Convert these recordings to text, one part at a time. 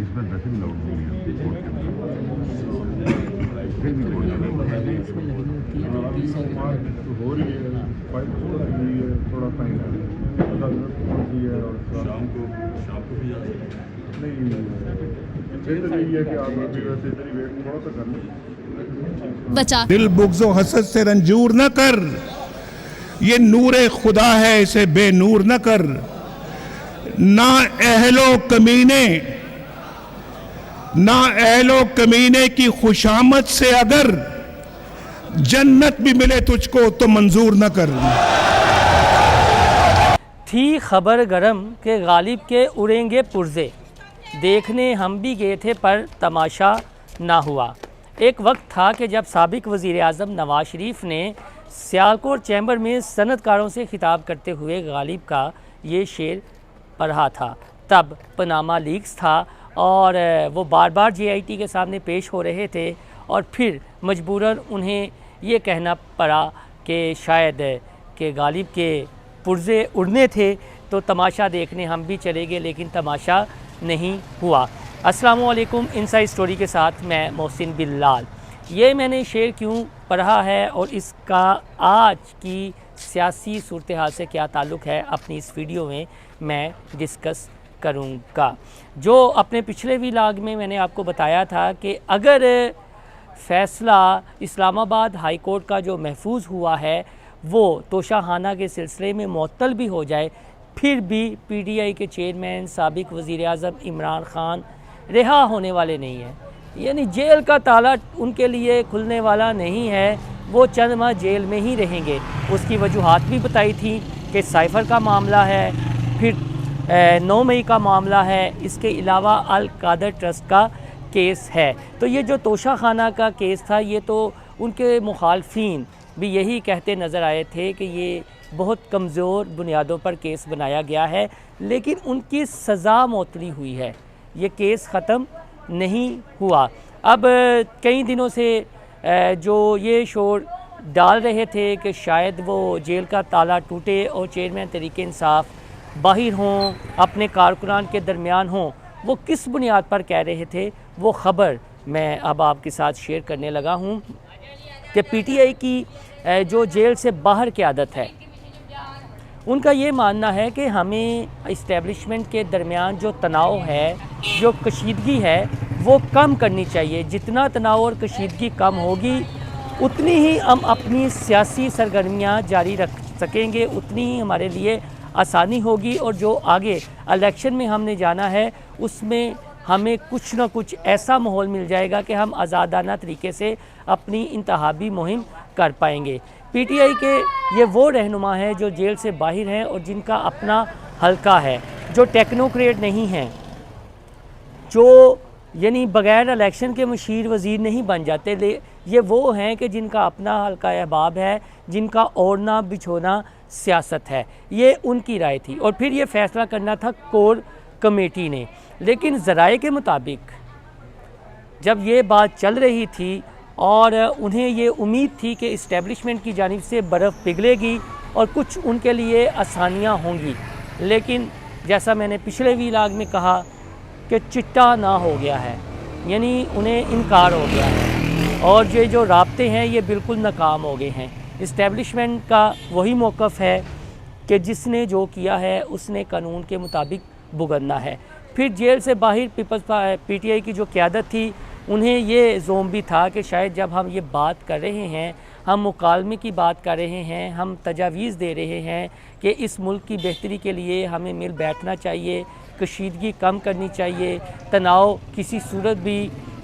इसमें dressing loud नहीं है हो रही है 5% थोड़ा टाइम है शाम को भी नहीं है कि आप अभी वैसे इतनी वेट थोड़ा सा कर लें बचा। दिल बुग़्ज़ो हसद से रंजूर न कर, ये नूरे खुदा है इसे बेनूर न कर। ना अहलो कमीने की खुशामद से अगर जन्नत भी मिले तुझको तो मंजूर न कर। थी खबर गरम के गालिब के उड़ेंगे पुर्जे, देखने हम भी गए थे पर तमाशा ना हुआ। एक वक्त था कि जब साबिक वज़ीर आज़म नवाज शरीफ ने सियालकोट चैम्बर में सनतकारों से खिताब करते हुए गालिब का ये शेर पढ़ा था। तब पनामा लीक्स था और वो बार बार JIT के सामने पेश हो रहे थे और फिर मजबूरन उन्हें ये कहना पड़ा कि शायद कि गालिब के पुर्जे उड़ने थे तो तमाशा देखने हम भी चले गए, लेकिन तमाशा नहीं हुआ। अस्सलाम वालेकुम, इनसाइड स्टोरी के साथ मैं मोहसिन बिल्लाल। ये मैंने शेर क्यों पढ़ा है और इसका आज की सियासी सूरत हाल से क्या ताल्लुक़ है, अपनी इस वीडियो में मैं डिस्कस करूँगा। जो अपने पिछले व्लॉग में मैंने आपको बताया था कि अगर फ़ैसला इस्लामाबाद हाई कोर्ट का जो महफूज हुआ है वो तोशाखाना के सिलसिले में मुअत्तल भी हो जाए, फिर भी PTI के चेयरमैन साबिक वज़ीर आज़म इमरान ख़ान रिहा होने वाले नहीं हैं। यानी जेल का ताला उनके लिए खुलने वाला नहीं है, वो चंद माह जेल में ही रहेंगे। उसकी वजूहात भी बताई थी कि साइफ़र का मामला है, फिर 9 मई का मामला है, इसके अलावा अल कादर ट्रस्ट का केस है। तो ये जो तोशाखाना का केस था, ये तो उनके मुखालफीन भी यही कहते नज़र आए थे कि ये बहुत कमज़ोर बुनियादों पर केस बनाया गया है, लेकिन उनकी सज़ा मुअत्तली हुई है, ये केस ख़त्म नहीं हुआ। अब कई दिनों से जो ये शोर डाल रहे थे कि शायद वो जेल का ताला टूटे और चेयरमैन तहरीक इंसाफ बाहर हों, अपने कारकुनान के दरमियान हों, वो किस बुनियाद पर कह रहे थे, वो ख़बर मैं अब आपके साथ शेयर करने लगा हूँ कि PTI की जो जेल से बाहर की आदत है, उनका ये मानना है कि हमें इस्टेब्लिशमेंट के दरमियान जो तनाव है, जो कशीदगी है, वो कम करनी चाहिए। जितना तनाव और कशीदगी कम होगी उतनी ही हम अपनी सियासी सरगर्मियाँ जारी रख सकेंगे, उतनी ही हमारे लिए आसानी होगी। और जो आगे इलेक्शन में हमने जाना है उसमें हमें कुछ ना कुछ ऐसा माहौल मिल जाएगा कि हम आज़ादाना तरीके से अपनी इंतखाबी मुहिम कर पाएंगे। PTI के ये वो रहनुमा हैं जो जेल से बाहर हैं और जिनका अपना हलका है, जो टेक्नोक्रेट नहीं हैं, जो यानी बग़ैर इलेक्शन के मुशीर वज़ीर नहीं बन जाते। ये वो हैं कि जिनका अपना हलका अहबाब है, जिनका ओढ़ना बिछोना सियासत है। ये उनकी राय थी और फिर ये फ़ैसला करना था कोर कमेटी ने। लेकिन ज़राए के मुताबिक जब ये बात चल रही थी और उन्हें ये उम्मीद थी कि इस्टेब्लिशमेंट की जानिब से बर्फ़ पिघलेगी और कुछ उनके लिए आसानियाँ होंगी, लेकिन जैसा मैंने पिछले व्लॉग में कहा कि चिट्टा ना हो गया है, यानी उन्हें इनकार हो गया है और ये जो राब्ते हैं ये बिल्कुल नाकाम हो गए हैं। इस्टेब्लिशमेंट का वही मौक़िफ़ है कि जिसने जो किया है उसने कानून के मुताबिक भुगतना है। फिर जेल से बाहर PTI की जो क़यादत थी, उन्हें ये ज़ोम भी था कि शायद जब हम ये बात कर रहे हैं, हम मुकालमे की बात कर रहे हैं, हम तजावीज़ दे रहे हैं कि इस मुल्क की बेहतरी के लिए हमें मिल बैठना चाहिए, कशीदगी कम करनी चाहिए, तनाव किसी सूरत भी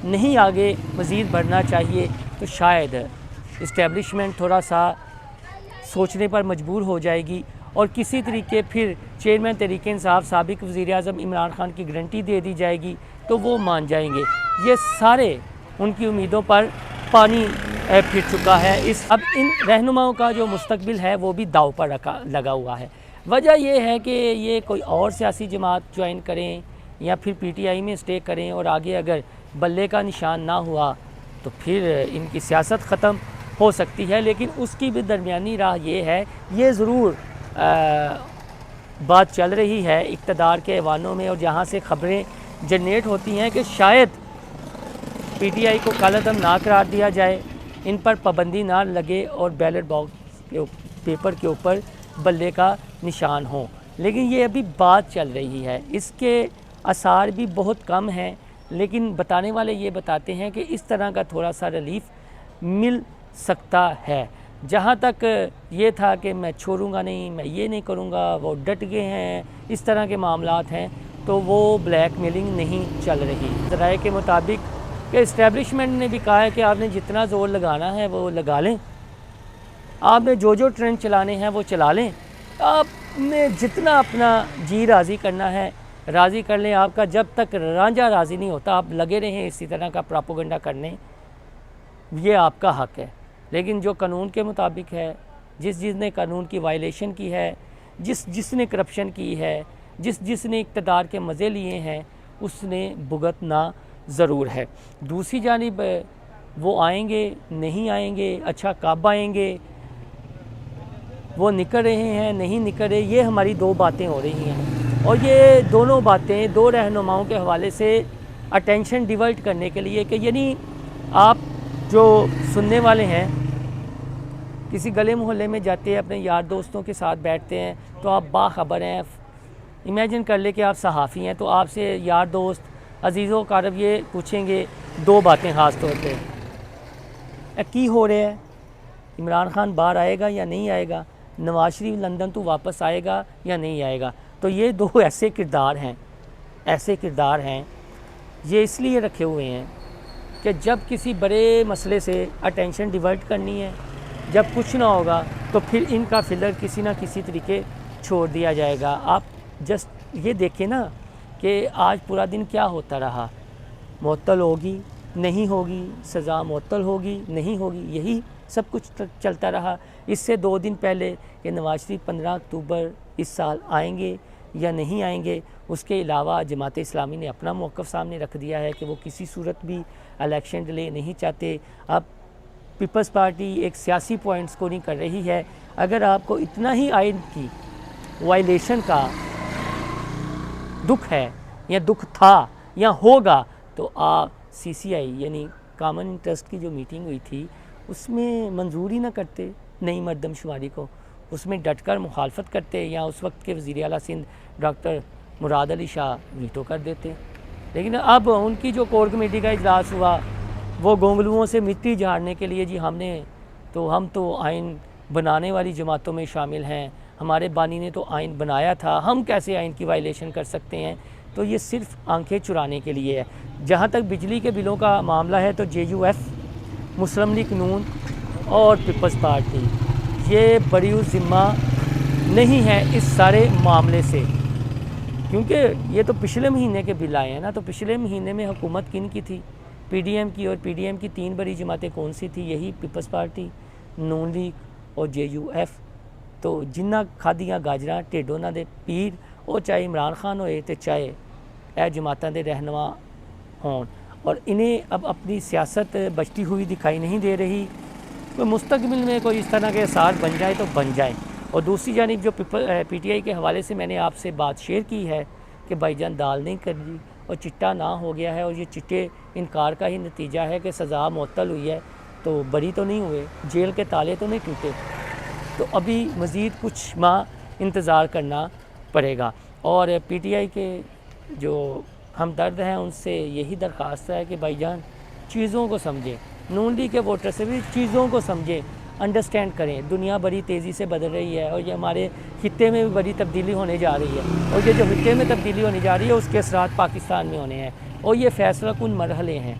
नहीं आगे मज़ीद बढ़ना चाहिए, तो शायद इस्टेब्लिशमेंट थोड़ा सा सोचने पर मजबूर हो जाएगी और किसी तरीके फिर चेयरमैन तहरीक इंसाफ साबिक वज़ीर आज़म इमरान ख़ान की गारंटी दे दी जाएगी तो वो मान जाएंगे। ये सारे उनकी उम्मीदों पर पानी फिर चुका है। अब इन रहनुमाओं का जो मुस्तकबिल है वो भी दाव पर लगा हुआ है। वजह यह है कि ये कोई और सियासी जमात ज्वाइन करें या फिर PTI में स्टे करें और आगे अगर बल्ले का निशान ना हुआ तो फिर इनकी सियासत ख़त्म हो सकती है। लेकिन उसकी भी दरमियानी राह ये है, ये ज़रूर बात चल रही है इक़्तिदार के ऐवानों में और जहाँ से ख़बरें जनरेट होती हैं कि शायद पीटीआई को कालादम ना करार दिया जाए, इन पर पाबंदी ना लगे और बैलेट बॉक्स के पेपर के ऊपर बल्ले का निशान हो। लेकिन ये अभी बात चल रही है, इसके आसार भी बहुत कम हैं। लेकिन बताने वाले ये बताते हैं कि इस तरह का थोड़ा सा रिलीफ मिल सकता है। जहाँ तक ये था कि मैं छोड़ूंगा नहीं, मैं ये नहीं करूँगा, वो डट गए हैं, इस तरह के मामलात हैं, तो वो ब्लैकमेलिंग नहीं चल रही। राय के मुताबिक कि इस्टेब्लिशमेंट ने भी कहा है कि आपने जितना ज़ोर लगाना है वो लगा लें, आपने जो ट्रेंड चलाने हैं वो चला लें, आपने जितना अपना जी राज़ी करना है राज़ी कर लें। आपका जब तक रांझा राज़ी नहीं होता आप लगे रहें इसी तरह का प्रोपेगेंडा करने, ये आपका हक़ है। लेकिन जो कानून के मुताबिक है, जिसने कानून की वायलेशन की है, जिसने करप्शन की है, जिसने इक़्तिदार के मज़े लिए हैं, उसने भुगतना ज़रूर है। दूसरी जानिब वो आएंगे नहीं आएंगे, अच्छा कब आएंगे, वो निकल रहे हैं नहीं निकल रहे, ये हमारी दो बातें हो रही हैं। और ये दोनों बातें दो रहनुमाओं के हवाले से अटेंशन डिवर्ट करने के लिए कि यानी आप जो सुनने वाले हैं किसी गले मोहल्ले में जाते हैं, अपने यार दोस्तों के साथ बैठते हैं, तो आप बाखबर हैं। इमेजिन कर ले कि आप सहाफ़ी हैं, तो आपसे यार दोस्त अजीज़ों कारब ये पूछेंगे दो बातें ख़ास तौर पे, की हो रहा है, इमरान खान बाहर आएगा या नहीं आएगा, नवाज शरीफ लंदन तो वापस आएगा या नहीं आएगा। तो ये दो ऐसे किरदार हैं, ये इसलिए रखे हुए हैं कि जब किसी बड़े मसले से अटेंशन डिवर्ट करनी है, जब कुछ ना होगा तो फिर इनका फिलर किसी ना किसी तरीके छोड़ दिया जाएगा। आप जस्ट ये देखें ना कि आज पूरा दिन क्या होता रहा, मुअत्तल होगी नहीं होगी, सज़ा मुअत्तल होगी नहीं होगी, यही सब कुछ चलता रहा। इससे 2 दिन पहले कि नवाज शरीफ 15 अक्टूबर इस साल आएंगे या नहीं आएंगे, उसके अलावा जमात इस्लामी ने अपना मौक़िफ़ सामने रख दिया है कि वो किसी सूरत भी इलेक्शन डिले नहीं चाहते। अब पीपल्स पार्टी एक सियासी पॉइंट स्कोरिंग कर रही है। अगर आपको इतना ही आइन की वायलेशन का दुख है या दुख था या होगा, तो आप CCI यानी कॉमन इंटरेस्ट की जो मीटिंग हुई थी उसमें मंजूरी ना करते नई मरदमशुमारी को, उसमें डटकर मुखालफत करते, या उस वक्त के वज़ीर आला सिंध डॉक्टर मुराद अली शाह वीटो कर देते। लेकिन अब उनकी जो कोर कमेटी का इजलास हुआ, वो गोंगलुओं से मिट्टी झाड़ने के लिए जी हम तो आइन बनाने वाली जमातों में शामिल हैं, हमारे बानी ने तो आइन बनाया था, हम कैसे आइन की वायलेशन कर सकते हैं। तो ये सिर्फ आंखें चुराने के लिए है। जहाँ तक बिजली के बिलों का मामला है तो JUF, मुस्लिम लीग नून और पीपल्स पार्टी ये बड़ी ज़िम्मा नहीं है इस सारे मामले से, क्योंकि ये तो पिछले महीने के बिल आए हैं ना। तो पिछले महीने में हुकूमत किन की थी, PDM की, और PDM की 3 बड़ी जमातें कौन सी थी, यही पीपल्स पार्टी, नून लीग और JUF। तो जिन्ना खादियाँ गाजरां ढेडों ना दे पीर, वो चाहे इमरान खान होए तो चाहे ए जमातां दे रहनुमा हों, और इन्हें अब अपनी सियासत बचती हुई दिखाई नहीं दे रही। कोई मुस्तकबिल में कोई इस तरह के आसार बन जाए तो बन जाए। और दूसरी जानिब जो PTI के हवाले से मैंने आपसे बात शेयर की है कि भाईजान दाल नहीं कर रही और चिट्टा ना हो गया है, और ये चिट्टे इनकार का ही नतीजा है कि सज़ा मुअत्तल हुई है, तो बरी तो नहीं हुए, जेल के ताले तो नहीं टूटे। तो अभी मज़ीद कुछ माह इंतज़ार करना पड़ेगा। और PTI के जो हमदर्द हैं उनसे यही दरख्वास्त है कि भाईजान चीज़ों को समझें, नून लीग के वोटर से भी चीज़ों को समझें, अंडरस्टैंड करें। दुनिया बड़ी तेज़ी से बदल रही है और ये हमारे खित्ते में भी बड़ी तब्दीली होने जा रही है, और ये जो खित्ते में तब्दीली होने जा रही है उसके असरात पाकिस्तान में होने हैं, और ये फ़ैसला कुन मरहले हैं।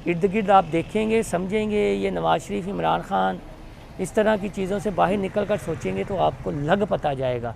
इर्द गिर्द आप देखेंगे, समझेंगे, ये नवाज शरीफ, इमरान खान इस तरह की चीज़ों से बाहर निकल कर सोचेंगे तो आपको लग पता जाएगा।